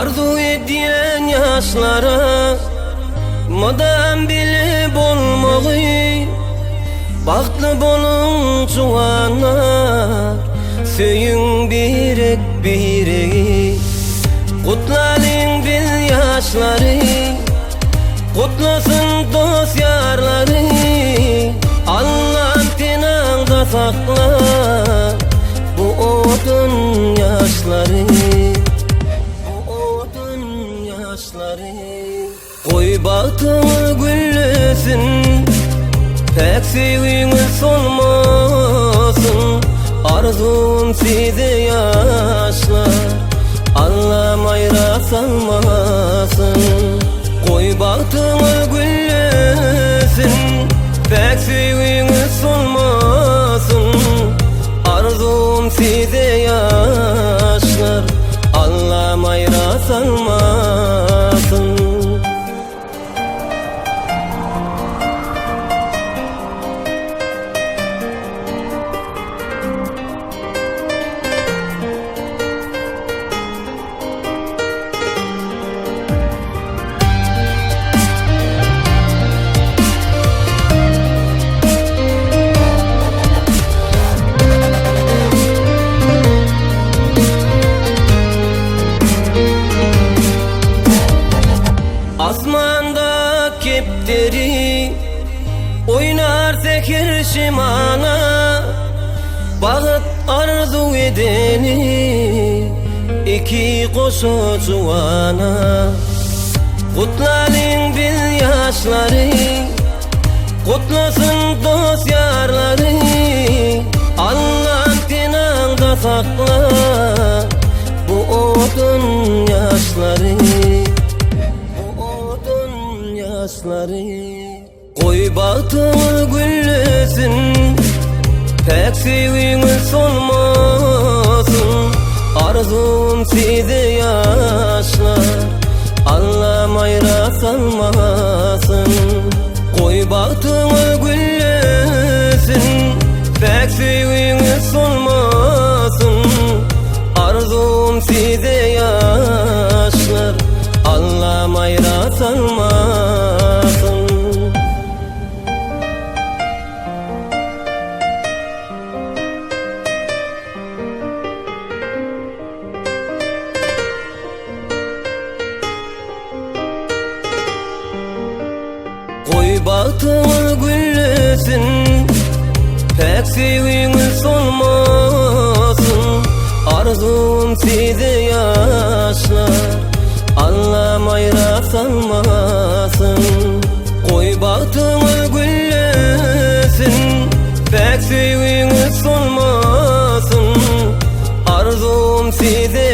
Arzu ediyen yaşlara madem bilip olmağı, baktlı bolun çuvanlar, söyün birek birek. Kutlayın bil yaşları, kutlasın dost yarları. Allah tinağda sakla bu odun yaşları, bu odun yaşları. Koy bahtımı güllesin, pek sevginiz solmasın. Arzum size yaşlar, Allah'ım ayra salmasın. Koy bahtımı güllesin, pek sevginiz solmasın. Arzum size yaşlar, Allah'ım ayra salmasın. Asmanda kepteri oynar zekir şimana, bağıt arzu edeni iki koşu çuvana. Kutlayın bil yaşları, kutlasın dost yarları. Allah tinağda sakla bu odun yaşları, yaşları. Koy bahtımı güllesin, pek sevginiz solmasın. Arzum size yaşlar, Allah'ım ayra salmasın. Koy bahtımı güllesin, pek sevginiz solmasın. Arzum size yaşlar, Allah'ım ayra salmasın. Koy bahtımı güllesin, pek sevginiz solmasın. Arzum size yaşlar, Allah'ım ayra salmasın. Koy bahtımı güllesin, pek sevginiz solmasın. Arzum size